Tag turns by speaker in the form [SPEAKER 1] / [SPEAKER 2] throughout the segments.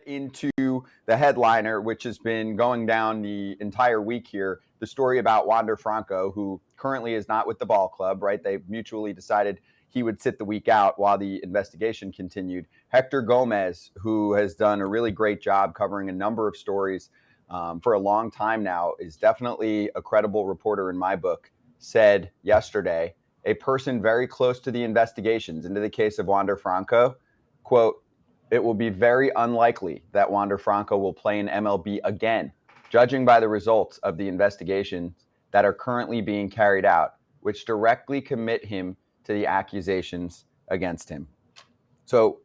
[SPEAKER 1] into the headliner, which has been going down the entire week here, the story about Wander Franco, who currently is not with the ball club, right? They mutually decided he would sit the week out while the investigation continued. Hector Gomez, who has done a really great job covering a number of stories for a long time now, is definitely a credible reporter in my book, said yesterday, a person very close to the investigations into the case of Wander Franco, quote, "It will be very unlikely that Wander Franco will play in MLB again, judging by the results of the investigations that are currently being carried out, which directly commit him to the accusations against him." So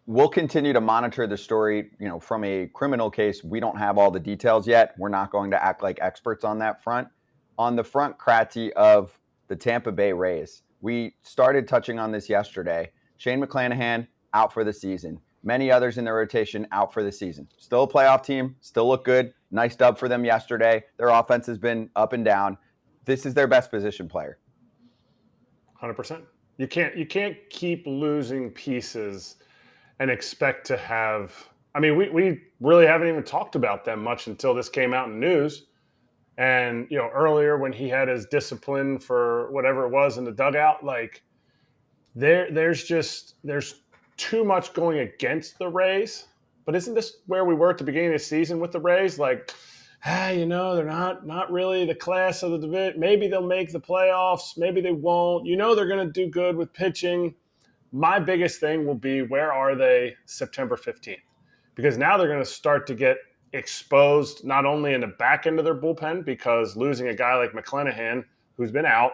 [SPEAKER 1] we'll continue to monitor the story. From a criminal case, we don't have all the details yet. We're not going to act like experts on that front. On the front, Kratzy, of the Tampa Bay Rays, we started touching on this yesterday. Shane McClanahan out for the season. Many others in the rotation out for the season. Still a playoff team, still look good. Nice dub for them yesterday. Their offense has been up and down. This is their best position player.
[SPEAKER 2] 100%. You can't keep losing pieces and expect to have. I mean, we really haven't even talked about them much until this came out in news. And earlier when he had his discipline for whatever it was in the dugout, like there's too much going against the Rays. But isn't this where we were at the beginning of the season with the Rays? Like, they're not really the class of the division. Maybe they'll make the playoffs. Maybe they won't. They're going to do good with pitching. My biggest thing will be, where are they September 15th? Because now they're going to start to get exposed, not only in the back end of their bullpen, because losing a guy like McClanahan, who's been out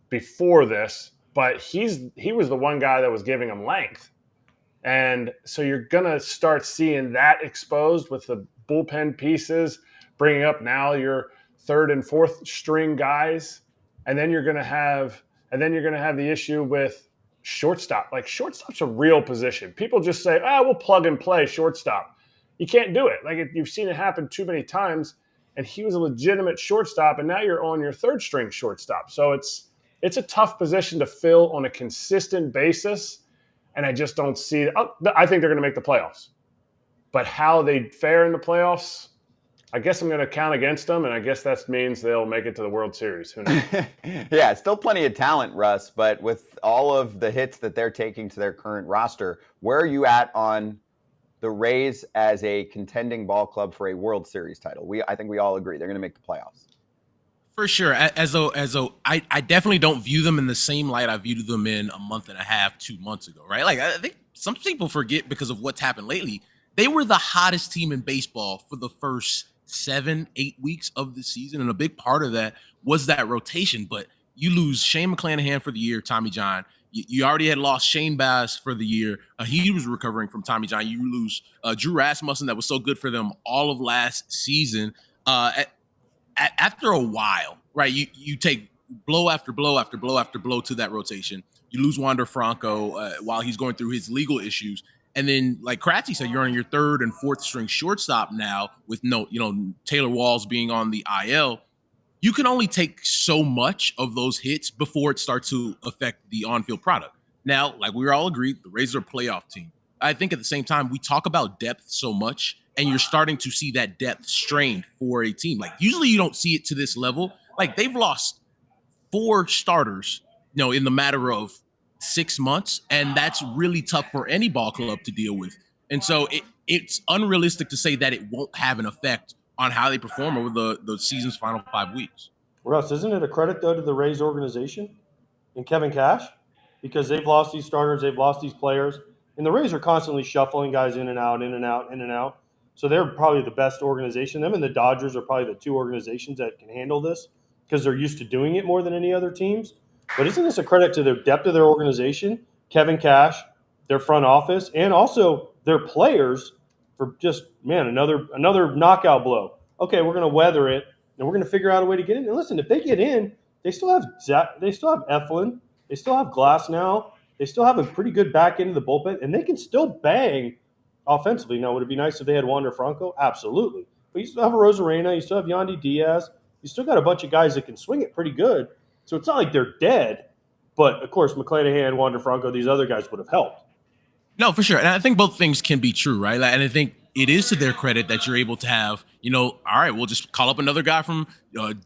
[SPEAKER 2] before this, but he was the one guy that was giving them length. And so you're going to start seeing that exposed with the bullpen pieces, bringing up now your third and fourth string guys. And then you're going to have the issue with shortstop. Like, shortstop's a real position. People just say, we'll plug and play shortstop. You can't do it. Like, you've seen it happen too many times, and he was a legitimate shortstop, and now you're on your third string shortstop. So it's a tough position to fill on a consistent basis, and I just don't see it. I think they're going to make the playoffs. But how they fare in the playoffs, I guess I'm going to count against them, and I guess that means they'll make it to the World Series. Who knows?
[SPEAKER 1] Yeah, still plenty of talent, Russ, but with all of the hits that they're taking to their current roster, where are you at on the Rays as a contending ball club for a World Series title? I think we all agree they're going to make the playoffs.
[SPEAKER 3] For sure. I definitely don't view them in the same light I viewed them in a month and a half, 2 months ago, right? Like, I think some people forget, because of what's happened lately, they were the hottest team in baseball for the first 7-8 weeks of the season. And a big part of that was that rotation. But you lose Shane McClanahan for the year, Tommy John. You already had lost Shane Bass for the year. He was recovering from Tommy John. You lose Drew Rasmussen, that was so good for them all of last season. After a while, right, you take blow after blow after blow after blow to that rotation. You lose Wander Franco while he's going through his legal issues. And then, like Kratzy said, you're on your third and fourth string shortstop now with Taylor Walls being on the IL. You can only take so much of those hits before it starts to affect the on-field product. Now, like we all agreed, the Rays are a playoff team. I think at the same time, we talk about depth so much, and you're starting to see that depth strained for a team. Like, usually you don't see it to this level. Like, they've lost 4 starters, in the matter of 6 months, and that's really tough for any ball club to deal with. And so it's unrealistic to say that it won't have an effect on how they perform over the season's final 5 weeks.
[SPEAKER 4] Russ, isn't it a credit, though, to the Rays organization and Kevin Cash? Because they've lost these starters, they've lost these players, and the Rays are constantly shuffling guys in and out, in and out, in and out. So they're probably the best organization. Them and the Dodgers are probably the 2 organizations that can handle this because they're used to doing it more than any other teams. But isn't this a credit to the depth of their organization, Kevin Cash, their front office, and also their players for just, another knockout blow. Okay, we're going to weather it, and we're going to figure out a way to get in. And listen, if they get in, they still have Eflin, they still have Glass now, they still have a pretty good back end of the bullpen, and they can still bang offensively. Now, would it be nice if they had Wander Franco? Absolutely. But you still have a Rosarena, you still have Yandy Diaz, you still got a bunch of guys that can swing it pretty good. So it's not like they're dead. But, of course, Wander Franco, these other guys would have helped.
[SPEAKER 3] No, for sure. And I think both things can be true, right? And I think it is to their credit that you're able to have, all right, we'll just call up another guy from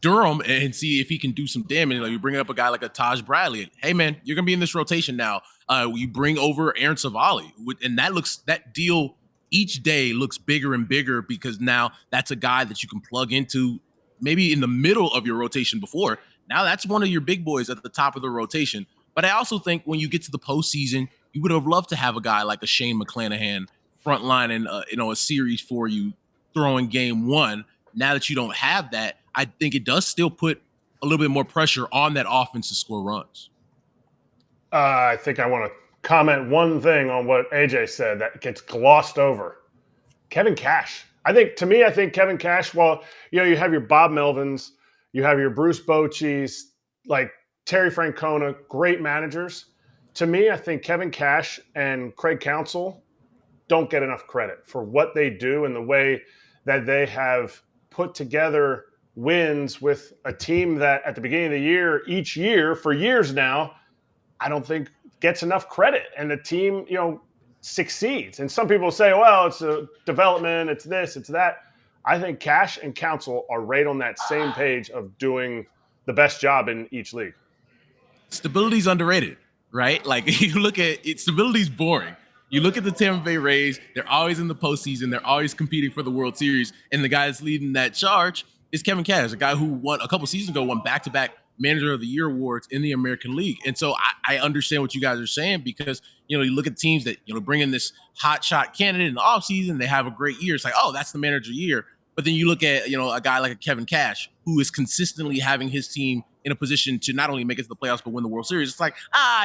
[SPEAKER 3] Durham and see if he can do some damage. Like you bring up a guy like a Taj Bradley. Hey, man, you're going to be in this rotation now. You bring over Aaron Savali. And that deal each day looks bigger and bigger because now that's a guy that you can plug into maybe in the middle of your rotation before. Now that's one of your big boys at the top of the rotation. But I also think when you get to the postseason, you would have loved to have a guy like a Shane McClanahan frontlining, a series for you, throwing game one. Now that you don't have that, I think it does still put a little bit more pressure on that offense to score runs.
[SPEAKER 2] I think I want to comment one thing on what AJ said that gets glossed over. Kevin Cash. I think Kevin Cash, well, you have your Bob Melvins, you have your Bruce Bochy's, like Terry Francona, great managers. To me, I think Kevin Cash and Craig Counsell don't get enough credit for what they do and the way that they have put together wins with a team that at the beginning of the year, each year for years now, I don't think gets enough credit. And the team, succeeds. And some people say, well, it's a development, it's this, it's that. I think Cash and Counsell are right on that same page of doing the best job in each league.
[SPEAKER 3] Stability's underrated, right? Like you look at it, stability's boring. You look at the Tampa Bay Rays, they're always in the postseason. They're always competing for the World Series. And the guy that's leading that charge is Kevin Cash, a guy who won a couple seasons ago, won back-to-back Manager of the Year awards in the American League. And so I understand what you guys are saying because, you look at teams that, bring in this hot shot candidate in the offseason, they have a great year. It's like, oh, that's the Manager of the Year. But then you look at, a guy like a Kevin Cash who is consistently having his team in a position to not only make it to the playoffs, but win the World Series. It's like,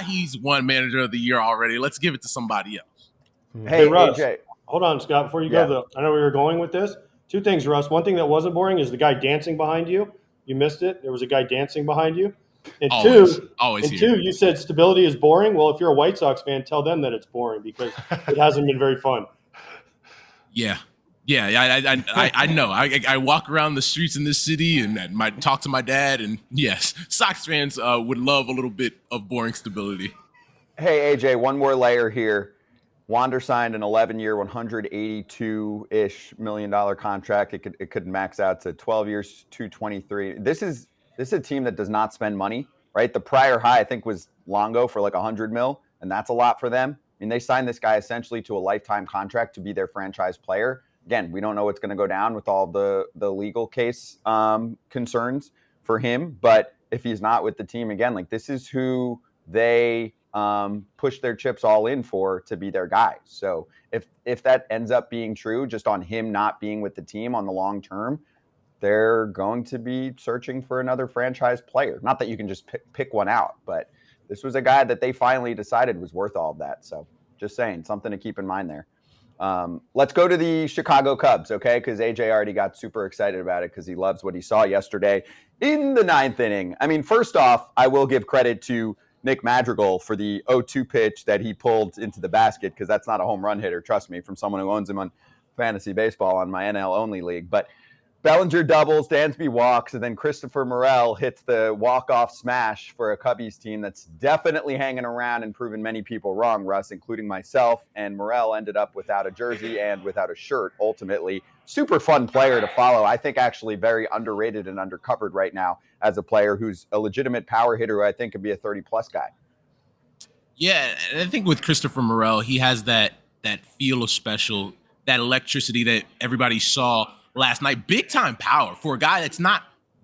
[SPEAKER 3] he's won Manager of the Year already. Let's give it to somebody else.
[SPEAKER 1] Hey,
[SPEAKER 4] Russ,
[SPEAKER 1] AJ.
[SPEAKER 4] hold on, Scott, before you go, though. I know where you're going with this. Two things, Russ. One thing that wasn't boring is the guy dancing behind you. You missed it. There was a guy dancing behind you. And
[SPEAKER 3] always
[SPEAKER 4] two, you said stability is boring. Well, if you're a White Sox fan, tell them that it's boring because it hasn't been very fun.
[SPEAKER 3] Yeah. I know. I walk around the streets in this city and might talk to my dad. And yes, Sox fans would love a little bit of boring stability.
[SPEAKER 1] Hey, AJ, one more layer here. Wander signed an 11-year, $182-ish million contract. It could max out to 12 years, $223. This is a team that does not spend money, right? The prior high, I think, was Longo for like $100 million, and that's a lot for them. I mean, they signed this guy essentially to a lifetime contract to be their franchise player. Again, we don't know what's going to go down with all the legal case concerns for him, but if he's not with the team again, like this is who they push their chips all in for to be their guy. So if that ends up being true, just on him not being with the team on the long term, they're going to be searching for another franchise player. Not that you can just pick one out, but this was a guy that they finally decided was worth all of that. So just saying, something to keep in mind there. Let's go to the Chicago Cubs, okay? Because AJ already got super excited about it because he loves what he saw yesterday in the ninth inning. I mean, first off, I will give credit to Nick Madrigal for the 0-2 pitch that he pulled into the basket because that's not a home run hitter, trust me, from someone who owns him on fantasy baseball on my NL-only league. But Bellinger doubles, Dansby walks, and then Christopher Morel hits the walk-off smash for a Cubbies team that's definitely hanging around and proven many people wrong, Russ, including myself. And Morel ended up without a jersey and without a shirt, ultimately. Super fun player to follow. I think actually very underrated and undercovered right now as a player who's a legitimate power hitter who I think could be a 30-plus guy.
[SPEAKER 3] Yeah, and I think with Christopher Morel, he has that feel of special, that electricity that everybody saw last night. Big time power for a guy that's not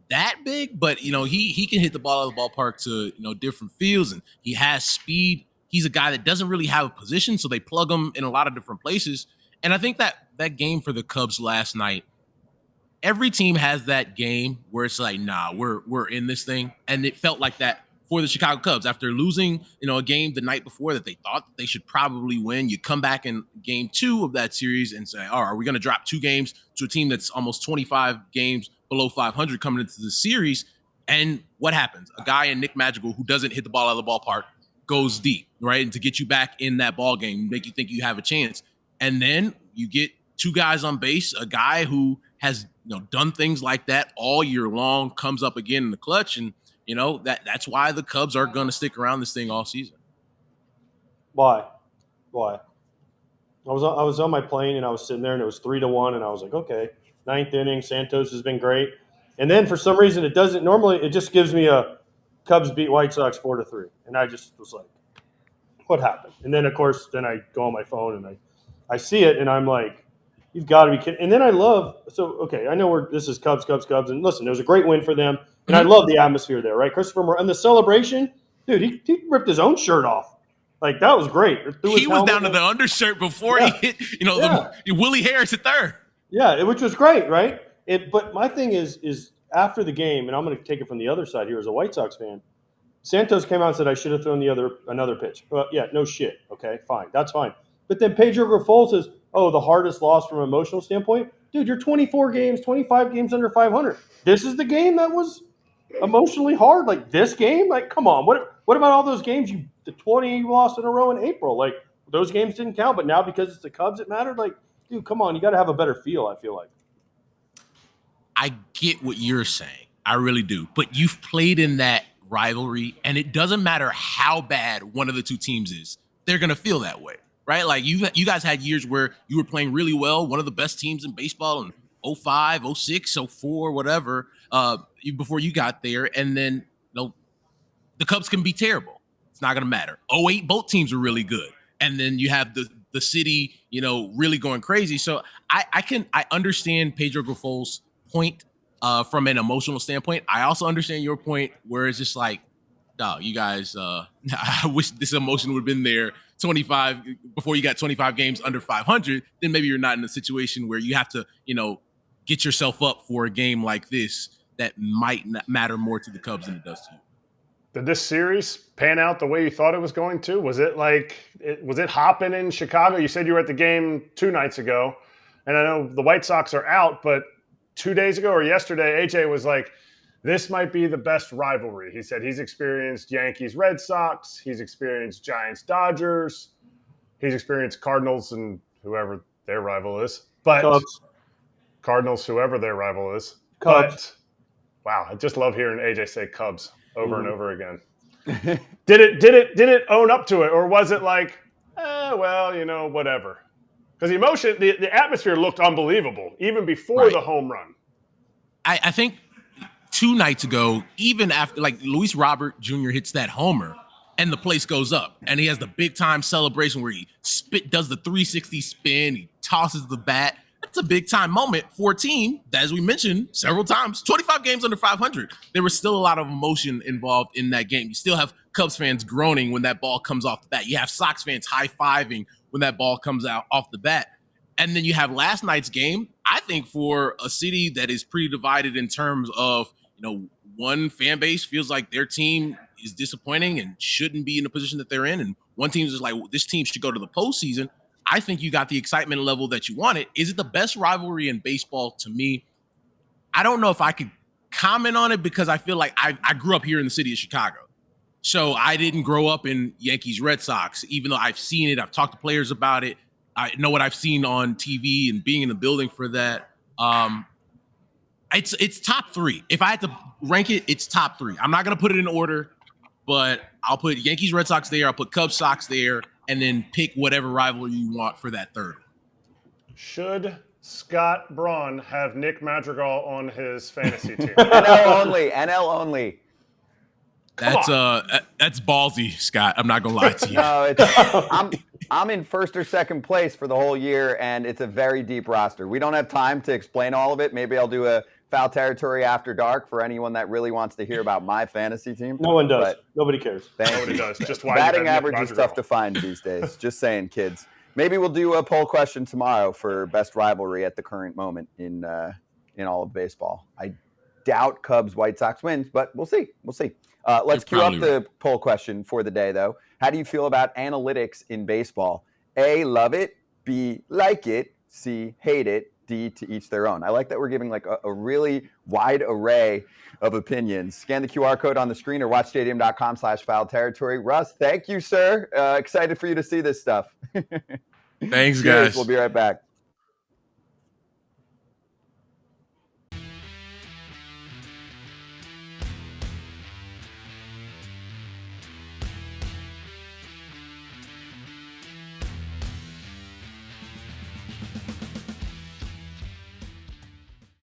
[SPEAKER 3] that big, but he can hit the ball out of the ballpark to different fields, and he has speed. He's a guy that doesn't really have a position, so they plug him in a lot of different places. And I think that game for the Cubs last night, every team has that game where it's like, nah, we're in this thing, and it felt like that for the Chicago Cubs after losing, a game the night before that they thought they should probably win. You come back in game 2 of that series and say, are we going to drop 2 games to a team that's almost 25 games below 500 coming into the series? And what happens? A guy in Nick Madrigal who doesn't hit the ball out of the ballpark goes deep, right? And to get you back in that ball game, make you think you have a chance. And then you get 2 guys on base, a guy who has done things like that all year long, comes up again in the clutch, and that's why the Cubs are going to stick around this thing all season.
[SPEAKER 4] Why? I was on my plane and I was sitting there and it was 3-1 and I was like, okay, ninth inning, Santos has been great. And then for some reason it doesn't normally. It just gives me a Cubs beat White Sox 4-3, and I just was like, what happened? And then of course I go on my phone and I see it and I'm like, you've got to be kidding. And then I know this is Cubs, and listen, it was a great win for them, and I love the atmosphere there, right? Christopher Moore and the celebration, dude, he ripped his own shirt off. Like, that was great.
[SPEAKER 3] He was down to the undershirt before he hit, the Willie Harris at third.
[SPEAKER 4] Yeah, which was great, right? But my thing is after the game, and I'm going to take it from the other side here as a White Sox fan, Santos came out and said, I should have thrown another pitch. Well, yeah, no shit. Okay, fine. That's fine. But then Pedro Grifol says, oh, the hardest loss from an emotional standpoint? Dude, you're 25 games under 500. This is the game that was emotionally hard? Like, this game? Like, come on. What about all those games, the 20 you lost in a row in April? Like, those games didn't count, but now because it's the Cubs, it mattered? Like, dude, come on. You got to have a better feel, I feel like.
[SPEAKER 3] I get what you're saying. I really do. But you've played in that rivalry, and it doesn't matter how bad one of the two teams is. They're going to feel that way, right? Like, you guys had years where you were playing really well, one of the best teams in baseball in 05, 06, 04, whatever, before you got there. And then, the Cubs can be terrible. It's not going to matter. 08, both teams are really good. And then you have the city, really going crazy. So I understand Pedro Grifol's point from an emotional standpoint. I also understand your point where it's just like, no, you guys, I wish this emotion would have been there 25 before you got 25 games under 500. Then maybe you're not in a situation where you have to, get yourself up for a game like this that might not matter more to the Cubs than it does to you.
[SPEAKER 2] Did this series pan out the way you thought it was going to? Was it hopping in Chicago? You said you were at the game 2 nights ago, and I know the White Sox are out, but 2 days ago or yesterday, AJ was like, this might be the best rivalry. He said he's experienced Yankees, Red Sox. He's experienced Giants, Dodgers. He's experienced Cardinals and whoever their rival is. But
[SPEAKER 4] Cubs.
[SPEAKER 2] Cardinals, whoever their rival is.
[SPEAKER 4] Cubs.
[SPEAKER 2] But, wow, I just love hearing AJ say Cubs over and over again. Did it own up to it, or was it like, whatever? Because the emotion, the atmosphere looked unbelievable even before the home run.
[SPEAKER 3] I think 2 nights ago, even after, like, Luis Robert Jr. hits that homer and the place goes up and he has the big time celebration where he does the 360 spin, he tosses the bat. That's a big time moment for a team that, as we mentioned several times, 25 games under 500. There was still a lot of emotion involved in that game. You still have Cubs fans groaning when that ball comes off the bat. You have Sox fans high-fiving when that ball comes out off the bat. And then you have last night's game. I think for a city that is pretty divided in terms of, one fan base feels like their team is disappointing and shouldn't be in the position that they're in, and one team is like, this team should go to the postseason. I think you got the excitement level that you wanted. Is it the best rivalry in baseball? To me, I don't know if I could comment on it because I feel like I grew up here in the city of Chicago. So I didn't grow up in Yankees, Red Sox, even though I've seen it. I've talked to players about it. I know what I've seen on TV and being in the building for that. It's top 3. If I had to rank it, it's top 3. I'm not going to put it in order, but I'll put Yankees, Red Sox there. I'll put Cubs, Sox there, and then pick whatever rivalry you want for that third.
[SPEAKER 2] Should Scott Braun have Nick Madrigal on his fantasy team?
[SPEAKER 1] NL only.
[SPEAKER 3] That's ballsy, Scott. I'm not gonna lie to you.
[SPEAKER 1] No, I'm in first or second place for the whole year, and it's a very deep roster. We don't have time to explain all of it. Maybe I'll do a Foul Territory After Dark for anyone that really wants to hear about my fantasy team.
[SPEAKER 4] No one does. Nobody cares.
[SPEAKER 2] Nobody does. Just why
[SPEAKER 1] batting average is tough to find these days. Just saying, kids. Maybe we'll do a poll question tomorrow for best rivalry at the current moment in all of baseball. I doubt Cubs White Sox wins, but we'll see. Let's cue up the poll question for the day, though. How do you feel about analytics in baseball? A, love it. B, like it. C, hate it. D, to each their own. I like that we're giving like a really wide array of opinions. Scan the QR code on the screen or watchstadium.com/foul territory. Russ, thank you, sir. Excited for you to see this stuff.
[SPEAKER 3] Thanks, guys.
[SPEAKER 1] We'll be right back.